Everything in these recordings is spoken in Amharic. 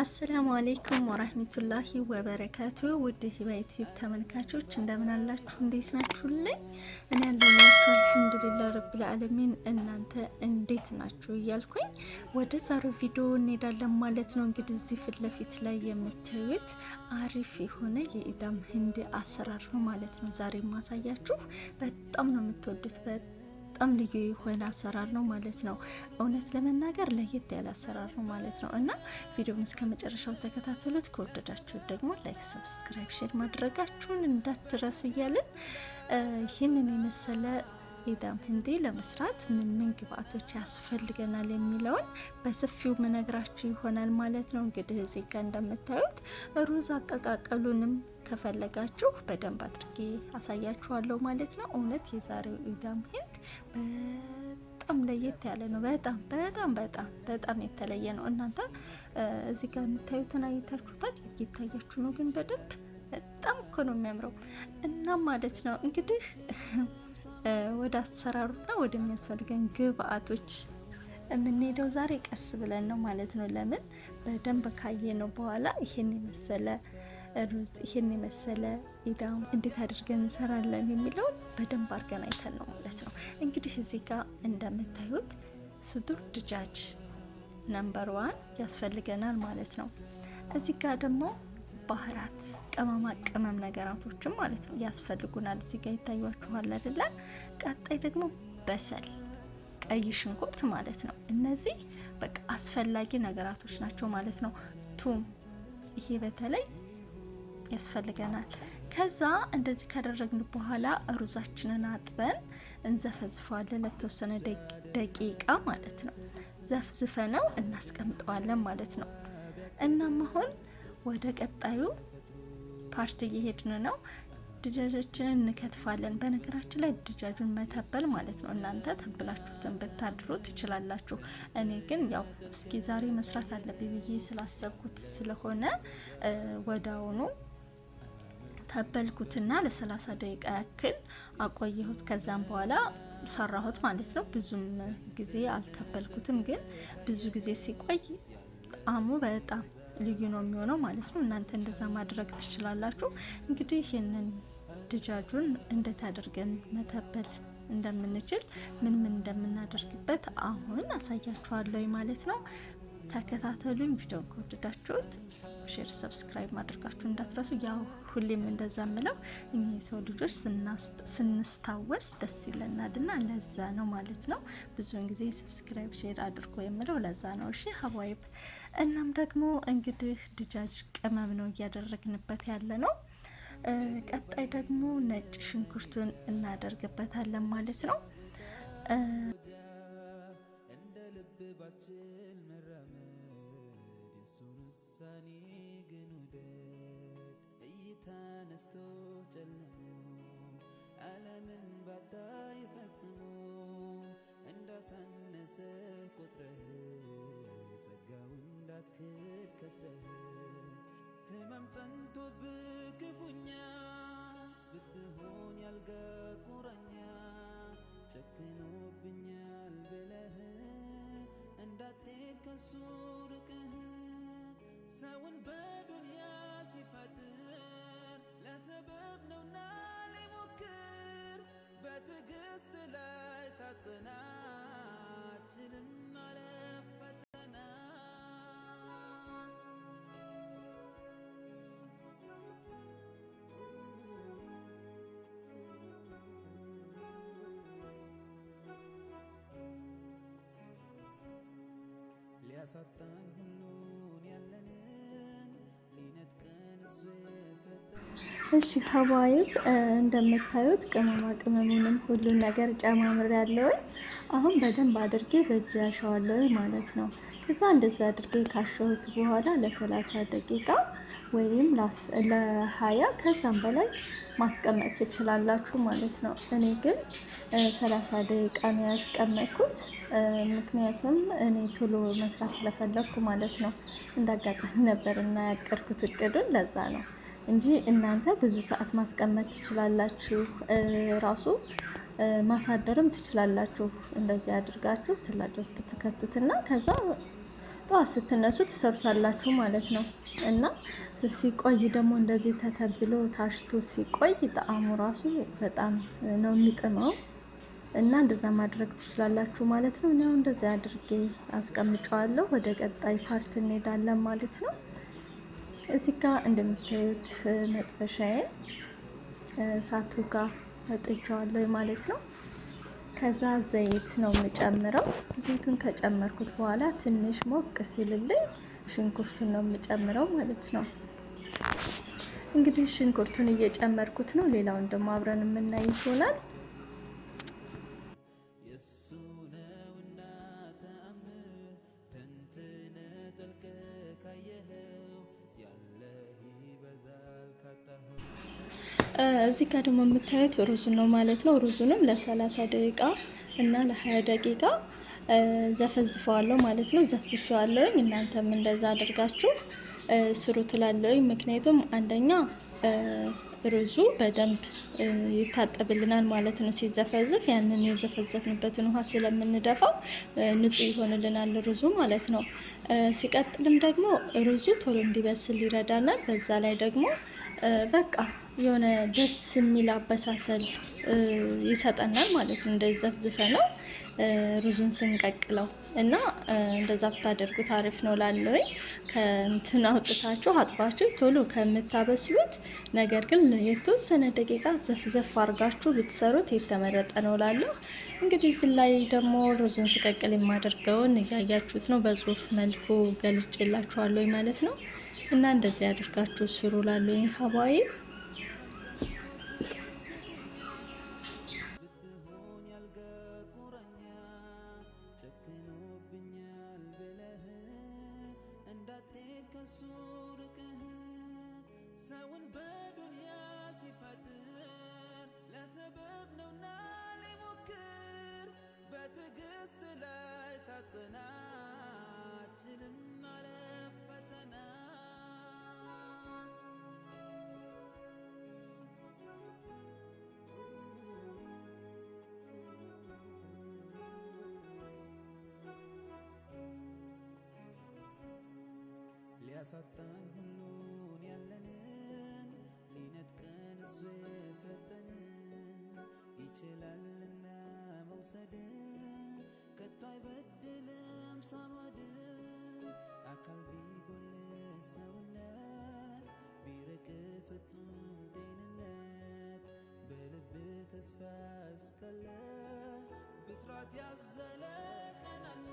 አሰላሙ አለይኩም ወራህመቱላሂ ወበረካቱ። ውድ ዩቲዩብ ተመልካቾች እንደምን አላችሁ? እንዴት ናችሁልኝ? እኔ ያለሁላችሁ አልሐምዱሊላህ ረብል ዓለሚን። እናንተ እንዴት ናችሁ እያልኩኝ ወደ ዛሬው ቪዲዮ እንሄዳለን ማለት ነው። እንግዲህ እዚህ ፊት ለፊት ላይ የምታዩት አሪፍ የሆነ የኢዳም ህንድ አሰራር ነው ማለት ነው። ዛሬ ማሳያችሁ በጣም ነው የምትወዱት በጣም ልዩ የሆነ አሰራር ነው ማለት ነው። እውነት ለመናገር ለየት ያለ አሰራር ነው ማለት ነው እና ቪዲዮውን እስከ መጨረሻው ተከታተሉት። ከወደዳችሁት ደግሞ ላይክ፣ ሰብስክራይብ፣ ሼር ማድረጋችሁን እንዳትረሱ እያልን ይህንን የመሰለ ኢዳም ህንዲ ለመስራት ምን ምን ግብአቶች ያስፈልገናል የሚለውን በሰፊው ምነግራችሁ ይሆናል ማለት ነው። እንግዲህ እዚህ ጋር እንደምታዩት ሩዝ አቀቃቀሉንም ከፈለጋችሁ በደንብ አድርጌ አሳያችኋለሁ ማለት ነው። እውነት የዛሬው ኢዳም ህንድ በጣም ለየት ያለ ነው። በጣም የተለየ ነው። እናንተ እዚህ ጋር የምታዩትን አይታችሁታል? እየታያችሁ ነው ግን በደንብ በጣም እኮ ነው የሚያምረው እና ማለት ነው እንግዲህ ወደ አሰራሩና ወደሚያስፈልገን ግብአቶች የምንሄደው ዛሬ ቀስ ብለን ነው ማለት ነው። ለምን በደንብ ካየነው በኋላ ይሄን የመሰለ ሩዝ ይሄን የመሰለ ኢዳም እንዴት አድርገን እንሰራለን የሚለው በደንብ አድርገን አይተን ነው ማለት ነው። እንግዲህ እዚህ ጋር እንደምታዩት ስዱር ድጃጅ ነምበር 1 ያስፈልገናል ማለት ነው። እዚህ ጋር ደግሞ ባህራት ቅመም ነገራቶችም ማለት ነው ያስፈልጉናል። እዚህ ጋር ይታያችኋል አይደለ? ቀጣይ ደግሞ በሰል፣ ቀይ ሽንኩርት ማለት ነው። እነዚህ በቃ አስፈላጊ ነገራቶች ናቸው ማለት ነው። ቱም ይሄ በተለይ ያስፈልገናል። ከዛ እንደዚህ ካደረግን በኋላ ሩዛችንን አጥበን እንዘፈዝፈዋለን ለተወሰነ ደቂቃ ማለት ነው። ዘፍዝፈነው እናስቀምጠዋለን ማለት ነው። እናም አሁን ወደ ቀጣዩ ፓርቲ እየሄድን ነው። ድጃጃችንን እንከትፋለን። በነገራችን ላይ ድጃጁን መተበል ማለት ነው እናንተ ተብላችሁትን ብታድሩ ትችላላችሁ። እኔ ግን ያው እስኪ ዛሬ መስራት አለብኝ ብዬ ስላሰብኩት ስለሆነ ወዳውኑ ተበልኩትና ለ30 ደቂቃ ያክል አቆየሁት። ከዛም በኋላ ሰራሁት ማለት ነው። ብዙም ጊዜ አልተበልኩትም፣ ግን ብዙ ጊዜ ሲቆይ ጣዕሙ በጣም ልዩ ነው የሚሆነው ማለት ነው። እናንተ እንደዛ ማድረግ ትችላላችሁ። እንግዲህ ይህንን ድጃጁን እንዴት አድርገን መተበል እንደምንችል ምን እንደምናደርግበት አሁን አሳያችኋለሁ ማለት ነው። ተከታተሉኝ። ቪዲዮን ከወደዳችሁት ሼር፣ ሰብስክራይብ ማድረጋችሁ እንዳትረሱ። ያው ሁሌም እንደዛ ምለው እኛ የሰው ልጆች ስንስታወስ ደስ ይለናልና ለዛ ነው ማለት ነው። ብዙውን ጊዜ ሰብስክራይብ ሼር አድርጎ የምለው ለዛ ነው። እሺ ሀባይብ። እናም ደግሞ እንግዲህ ድጃጅ ቅመም ነው እያደረግንበት ያለ ነው። ቀጣይ ደግሞ ነጭ ሽንኩርቱን እናደርግበታለን ማለት ነው። ተነስቶ ጨልሞ ዓለምን ባታይ ፈጽሞ እንዳሳነሰ ቁጥረህ ጸጋው እንዳትክድ ከስረህ ህመም ጸንቶብህ ክፉኛ ብትሆን ያልጋ ቁራኛ ጨክኖብኛል ብለህ እንዳትሄድ ከሱ ርቀህ ሰውን በዱንያ ሲፈጥር ለሰበብ ነውና ሊሞክር በትዕግስት ላይ ሳትናችልም ማለፍ ፈተና ሊያሳጣን ሁሉን ያለንን ሊነጥቀን እሱ የሰጠን። እሺ ሀባይብ እንደምታዩት ቅመማ ቅመሙንም ሁሉን ነገር ጨማምር ያለውኝ አሁን በደንብ አድርጌ በእጅ ያሸዋለሁ ማለት ነው። ከዛ እንደዛ አድርጌ ካሸሁት በኋላ ለ30 ደቂቃ ወይም ለ20 ከዛም በላይ ማስቀመጥ ትችላላችሁ ማለት ነው። እኔ ግን 30 ደቂቃ ነው ያስቀመጥኩት፣ ምክንያቱም እኔ ቶሎ መስራት ስለፈለኩ ማለት ነው። እንዳጋጣሚ ነበር እና ያቀድኩት እቅዱን ለዛ ነው እንጂ እናንተ ብዙ ሰዓት ማስቀመጥ ትችላላችሁ። ራሱ ማሳደርም ትችላላችሁ። እንደዚህ አድርጋችሁ ትላጭ ውስጥ ትከቱትና ከዛ ጠዋት ስትነሱ ትሰሩታላችሁ ማለት ነው። እና ሲቆይ ደግሞ እንደዚህ ተተብሎ ታሽቶ ሲቆይ ጣዕሙ ራሱ በጣም ነው የሚጥመው። እና እንደዛ ማድረግ ትችላላችሁ ማለት ነው። እኔ እንደዚህ አድርጌ አስቀምጨዋለሁ። ወደ ቀጣይ ፓርት እንሄዳለን ማለት ነው። እዚህ ጋር እንደምታዩት መጥበሻዬ እሳቱ ጋር አጥቼዋለሁ ማለት ነው። ከዛ ዘይት ነው የምጨምረው። ዘይቱን ከጨመርኩት በኋላ ትንሽ ሞቅ ሲልልኝ ሽንኩርቱን ነው የምጨምረው ማለት ነው። እንግዲህ ሽንኩርቱን እየጨመርኩት ነው። ሌላውን ደግሞ አብረን የምናይ ይሆናል። እዚህ ጋር ደግሞ የምታዩት ሩዝ ነው ማለት ነው። ሩዙንም ለ30 ደቂቃ እና ለ20 ደቂቃ ዘፈዝፈዋለሁ ማለት ነው። ዘፍዝፈዋለሁኝ። እናንተም እንደዛ አድርጋችሁ ስሩ ትላለሁኝ። ምክንያቱም አንደኛ ሩዙ በደንብ ይታጠብልናል ማለት ነው። ሲዘፈዝፍ ያንን የዘፈዘፍንበትን ውሃ ስለምንደፋው ንጹህ ይሆንልናል ሩዙ ማለት ነው። ሲቀጥልም ደግሞ ሩዙ ቶሎ እንዲበስል ይረዳናል። በዛ ላይ ደግሞ በቃ የሆነ ደስ የሚል አበሳሰል ይሰጠናል ማለት ነው። እንደዚህ ዘፍዝፈ ነው ሩዙን ስንቀቅለው እና እንደዛ ብታደርጉት አሪፍ ነው ላለውኝ። ከእንትን አውጥታችሁ አጥባችሁ ቶሎ ከምታበስሉት ነገር ግን የተወሰነ ደቂቃ ዘፍዘፍ አድርጋችሁ ብትሰሩት የተመረጠ ነው ላለሁ። እንግዲህ እዚህ ላይ ደግሞ ሩዙን ስቀቅል የማደርገውን እያያችሁት ነው። በጽሁፍ መልኩ ገልጬላችኋለሁ ማለት ነው። እና እንደዚህ አድርጋችሁ ስሩ ላለውኝ ሀባይ ሰውን በዱንያ ሲፈጥር ለሰበብ ነውና ሊሞክር በትዕግስት ላይ ሳጽናችንም ማለፍ ፈተና ሊያሳጣን ሁሉን ያለንን ሊነጥቀን እሱ የሰጠንን ይችላልና መውሰድ ከቶ አይበድልም ሳማድ አካል ቢጎል ሰውነት ቢርቅ ፍጹም ጤንነት በልብ ተስፋ እስካለ ብስራት ያዘለ ቀን አለ።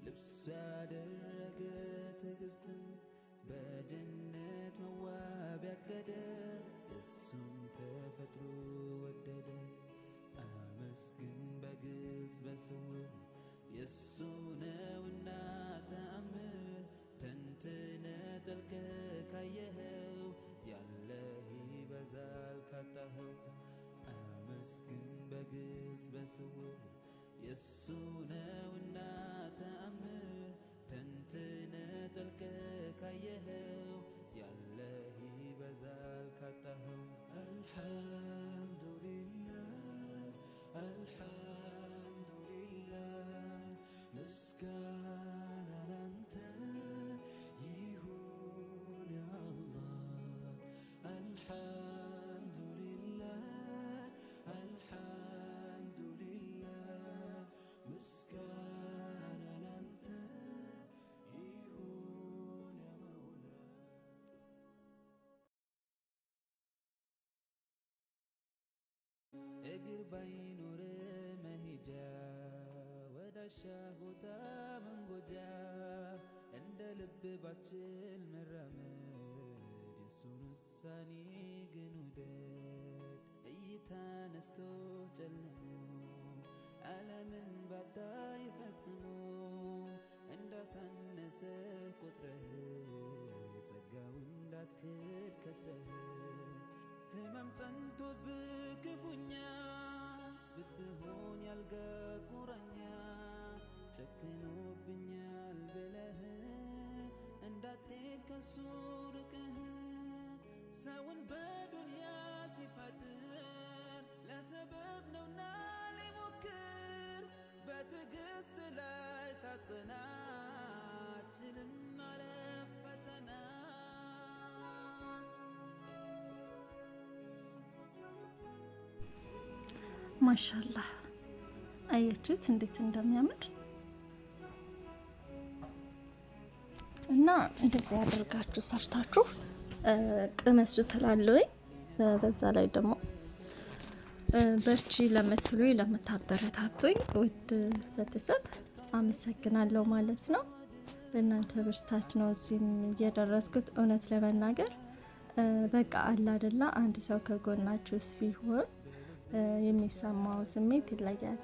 ልብሱ ያደረገ ትዕግስትን በጀነት መዋብ ያቀደ እሱም ተፈጥሮ ወደደ። አመስግን በግልጽ በስውር የእሱ ነውና ተአምር ተንትነ ጠልቀ ካየኸው ያለህ ይበዛል ካጣኸው። አመስግን በግልጽ በስውር የእሱ ነውና ተአምር ተንትነ ጠልቀ ካየኸው ያለህ ይበዛል ካጣኸው። አልሐምዱሊላህ አልሐምዱሊላህ ምስጋና ላንተ ይሁን ያ አላህ። አልሐምዱሊላህ አልሐምዱሊላህ ምስጋና ላንተ ይሁን ያ መውላ። እግር ባይኖር መሄጃ ወዳሻ ቦታ መንጎጃ እንደ ልብ ባችል መራመድ የሱን ውሳኔ ግን ውደድ። እይታ ነስቶ ጨልሞ ዓለምን ባታይ ፈጽሞ እንዳሳነሰ ቆጥረህ ጸጋው እንዳትክድ ከስረህ ህመም ጸንቶብህ ክፉኛ ብትሆን ያልጋ ቁራኛ ጨክኖብኛል ብለህ እንዳትሄድ ከሱ ርቀህ ሰውን በዱንያ ሲፈጥር ለሰበብ ነውና ሊሞክር በትዕግስት ላይ ሳትጸና አትችልም ማለፍ ፈተና። ማሻአላህ አያችሁት እንዴት እንደሚያምር እና እንደዚህ ያደርጋችሁ ሰርታችሁ ቅመሱ ትላለኝ። በዛ ላይ ደግሞ በርቺ ለምትሉኝ ለምታበረታቱኝ ውድ ቤተሰብ አመሰግናለሁ ማለት ነው። በእናንተ ብርታት ነው እዚህም እየደረስኩት። እውነት ለመናገር በቃ አለ አይደለ አንድ ሰው ከጎናችሁ ሲሆን የሚሰማው ስሜት ይለያል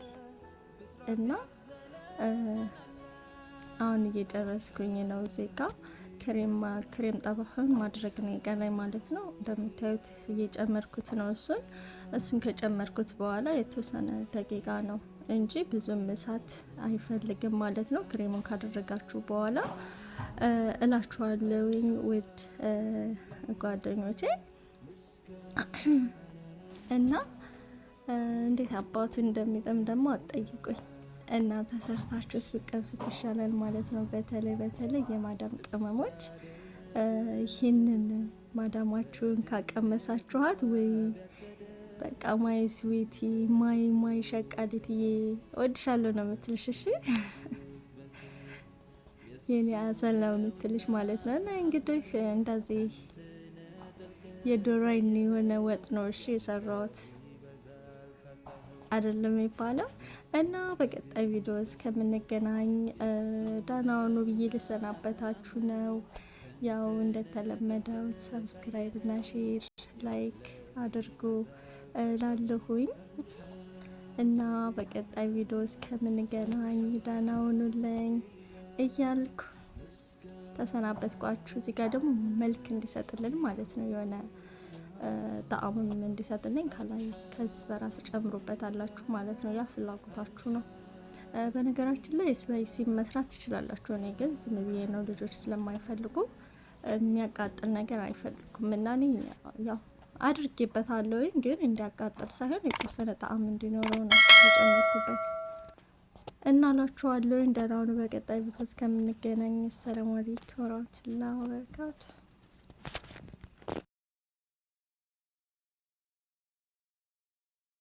እና አሁን እየጨረስኩኝ ነው። እዚህ ጋር ክሬም ጠባሁን ማድረግ ነው የቀረኝ ማለት ነው። እንደምታዩት እየጨመርኩት ነው። እሱን ከጨመርኩት በኋላ የተወሰነ ደቂቃ ነው እንጂ ብዙም እሳት አይፈልግም ማለት ነው። ክሬሙን ካደረጋችሁ በኋላ እላችኋለሁ ውድ ጓደኞቼ እና እንዴት አባቱ እንደሚጥም ደግሞ አትጠይቁኝ። እና ተሰርታችሁት ብትቀምሱት ይሻላል ማለት ነው። በተለይ የማዳም ቅመሞች ይህንን ማዳማችሁን ካቀመሳችኋት ወይ በቃ ማይ ስዊቲ ማይ ሸቃሊትዬ ወድሻለሁ ነው የምትልሽ። እሺ የኔ አሰል ነው የምትልሽ ማለት ነው። እና እንግዲህ እንደዚህ የዶሮ አይን የሆነ ወጥ ነው እሺ የሰራሁት አይደለም የሚባለው። እና በቀጣይ ቪዲዮ እስከምንገናኝ ደህና ሁኑ ብዬ ልሰናበታችሁ ነው። ያው እንደተለመደው ሰብስክራይብ እና ሼር ላይክ አድርጉ ላለሁኝ እና በቀጣይ ቪዲዮ እስከምንገናኝ ደህና ሁኑልኝ እያልኩ ተሰናበትኳችሁ። እዚህ ጋር ደግሞ መልክ እንዲሰጥልን ማለት ነው የሆነ ጣዕሙም እንዲሰጥልኝ ከላይ ከዚህ በራሱ ጨምሩበት አላችሁ ማለት ነው። ያ ፍላጎታችሁ ነው። በነገራችን ላይ ስፓይሲ መስራት ትችላላችሁ። እኔ ግን ዝም ብዬ ነው፣ ልጆች ስለማይፈልጉ የሚያቃጥል ነገር አይፈልጉም እና እኔ ያው አድርጌበታለሁ፣ ግን እንዲያቃጥል ሳይሆን የተወሰነ ጣዕም እንዲኖረው ነው የጨመርኩበት እና ላችኋለሁ። ደህና ሁኑ። በቀጣይ ቪዲዮ እስከምንገናኝ ሰላም አለይኩም ወራህመቱላሂ ወበረካቱ።